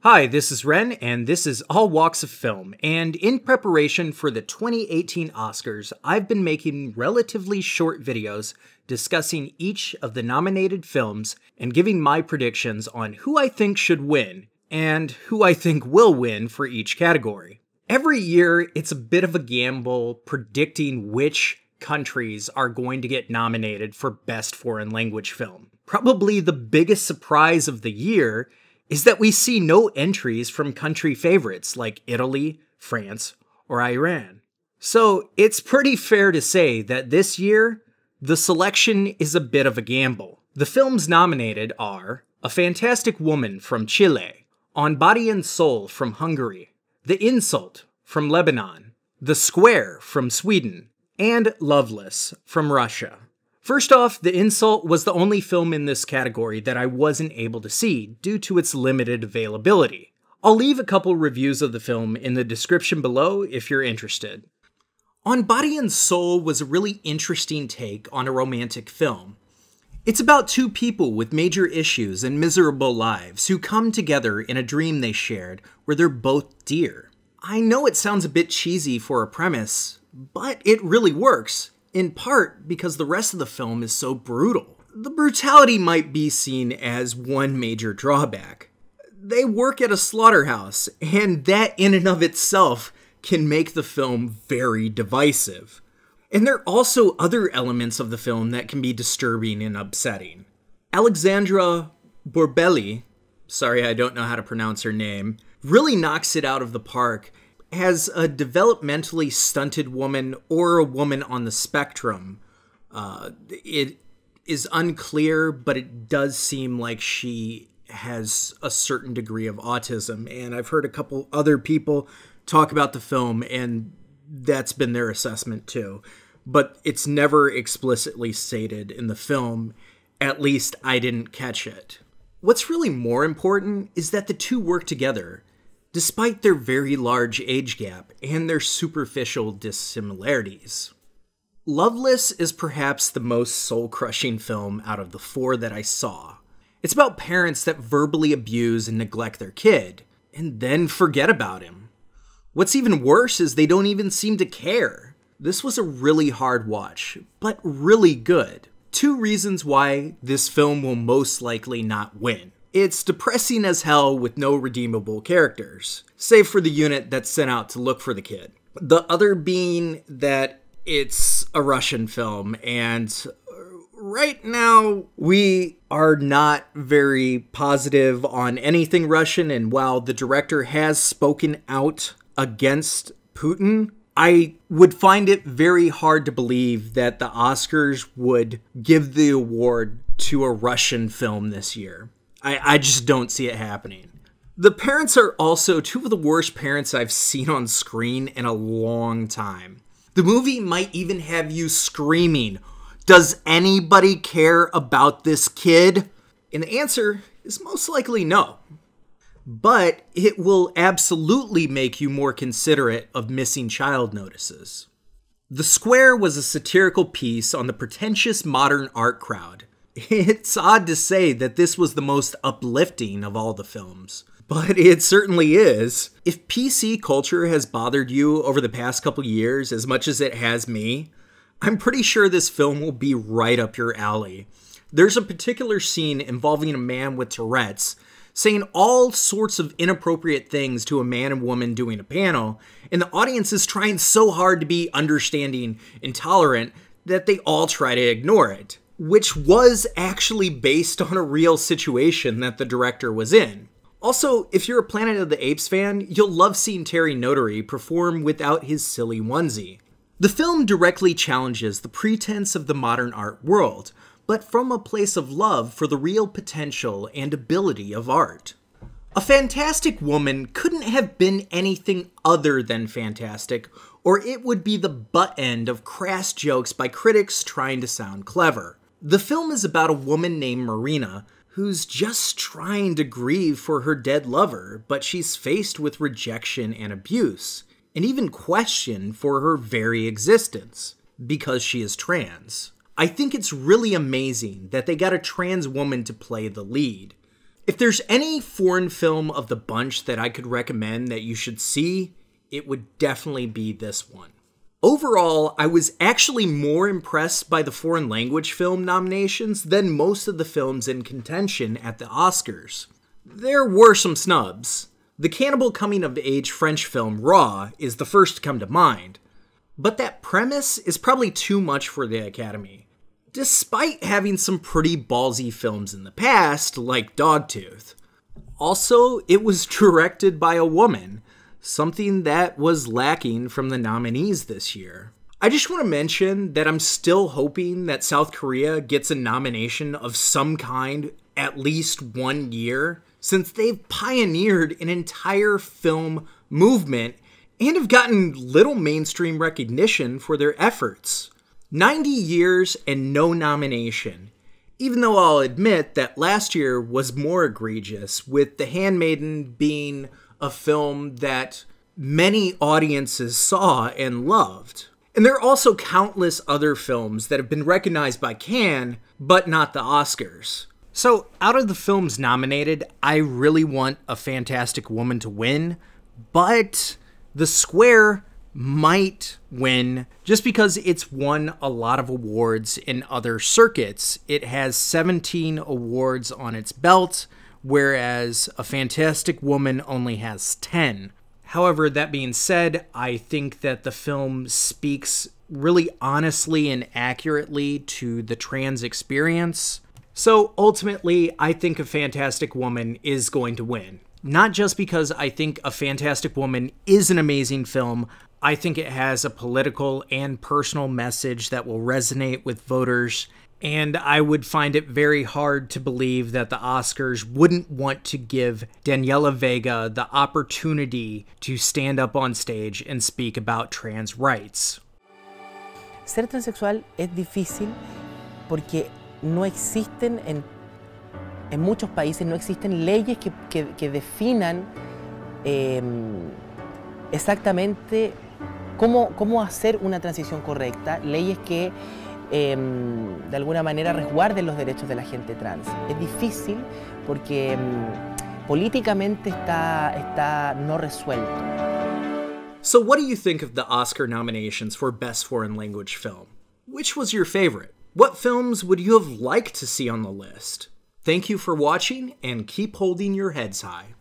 Hi, this is Ren, and this is All Walks of Film, and in preparation for the 2018 Oscars, I've been making relatively short videos discussing each of the nominated films and giving my predictions on who I think should win, and who I think will win for each category. Every year, it's a bit of a gamble predicting which countries are going to get nominated for Best Foreign Language Film. Probably the biggest surprise of the year is that we see no entries from country favorites like Italy, France, or Iran. So it's pretty fair to say that this year, the selection is a bit of a gamble. The films nominated are A Fantastic Woman from Chile, On Body and Soul from Hungary, The Insult from Lebanon, The Square from Sweden, and Loveless from Russia. First off, The Insult was the only film in this category that I wasn't able to see due to its limited availability. I'll leave a couple reviews of the film in the description below if you're interested. On Body and Soul was a really interesting take on a romantic film. It's about two people with major issues and miserable lives who come together in a dream they shared where they're both dear. I know it sounds a bit cheesy for a premise, but it really works. In part because the rest of the film is so brutal. The brutality might be seen as one major drawback. They work at a slaughterhouse, and that in and of itself can make the film very divisive. And there are also other elements of the film that can be disturbing and upsetting. Alexandra Borbelli, sorry I don't know how to pronounce her name, really knocks it out of the park as a developmentally stunted woman or a woman on the spectrum. It is unclear, but it does seem like she has a certain degree of autism. And I've heard a couple other people talk about the film, and that's been their assessment too. But it's never explicitly stated in the film. At least I didn't catch it. What's really more important is that the two work together, despite their very large age gap and their superficial dissimilarities. Loveless is perhaps the most soul-crushing film out of the four that I saw. It's about parents that verbally abuse and neglect their kid, and then forget about him. What's even worse is they don't even seem to care. This was a really hard watch, but really good. Two reasons why this film will most likely not win. It's depressing as hell with no redeemable characters, save for the unit that's sent out to look for the kid. The other being that it's a Russian film, and right now we are not very positive on anything Russian, and while the director has spoken out against Putin, I would find it very hard to believe that the Oscars would give the award to a Russian film this year. I just don't see it happening. The parents are also two of the worst parents I've seen on screen in a long time. The movie might even have you screaming, "Does anybody care about this kid?" And the answer is most likely no. But it will absolutely make you more considerate of missing child notices. The Square was a satirical piece on the pretentious modern art crowd. It's odd to say that this was the most uplifting of all the films, but it certainly is. If PC culture has bothered you over the past couple years as much as it has me, I'm pretty sure this film will be right up your alley. There's a particular scene involving a man with Tourette's saying all sorts of inappropriate things to a man and woman doing a panel, and the audience is trying so hard to be understanding and tolerant that they all try to ignore it, which was actually based on a real situation that the director was in. Also, if you're a Planet of the Apes fan, you'll love seeing Terry Notary perform without his silly onesie. The film directly challenges the pretense of the modern art world, but from a place of love for the real potential and ability of art. A Fantastic Woman couldn't have been anything other than fantastic, or it would be the butt end of crass jokes by critics trying to sound clever. The film is about a woman named Marina who's just trying to grieve for her dead lover, but she's faced with rejection and abuse, and even question for her very existence, because she is trans. I think it's really amazing that they got a trans woman to play the lead. If there's any foreign film of the bunch that I could recommend that you should see, it would definitely be this one. Overall, I was actually more impressed by the foreign language film nominations than most of the films in contention at the Oscars. There were some snubs. The cannibal coming-of-age French film Raw is the first to come to mind. But that premise is probably too much for the Academy, despite having some pretty ballsy films in the past, like Dogtooth. Also, it was directed by a woman, something that was lacking from the nominees this year. I just want to mention that I'm still hoping that South Korea gets a nomination of some kind at least 1 year, since they've pioneered an entire film movement and have gotten little mainstream recognition for their efforts. 90 years and no nomination, even though I'll admit that last year was more egregious, with The Handmaiden being a film that many audiences saw and loved. And there are also countless other films that have been recognized by Cannes, but not the Oscars. So, out of the films nominated, I really want A Fantastic Woman to win, but The Square might win just because it's won a lot of awards in other circuits. It has 17 awards on its belt, whereas A Fantastic Woman only has 10. However, that being said, I think that the film speaks really honestly and accurately to the trans experience. So ultimately, I think A Fantastic Woman is going to win. Not just because I think A Fantastic Woman is an amazing film. I think it has a political and personal message that will resonate with voters, and I would find it very hard to believe that the Oscars wouldn't want to give Daniela Vega the opportunity to stand up on stage and speak about trans rights. Ser transexual es difícil porque no existen en muchos países no existen leyes que definan exactamente cómo hacer una transición correcta, leyes que de alguna manera resguarden los derechos de la gente trans. Es difícil porque políticamente está no resuelto. So what do you think of the Oscar nominations for Best Foreign Language Film? Which was your favorite? What films would you have liked to see on the list? Thank you for watching, and keep holding your heads high.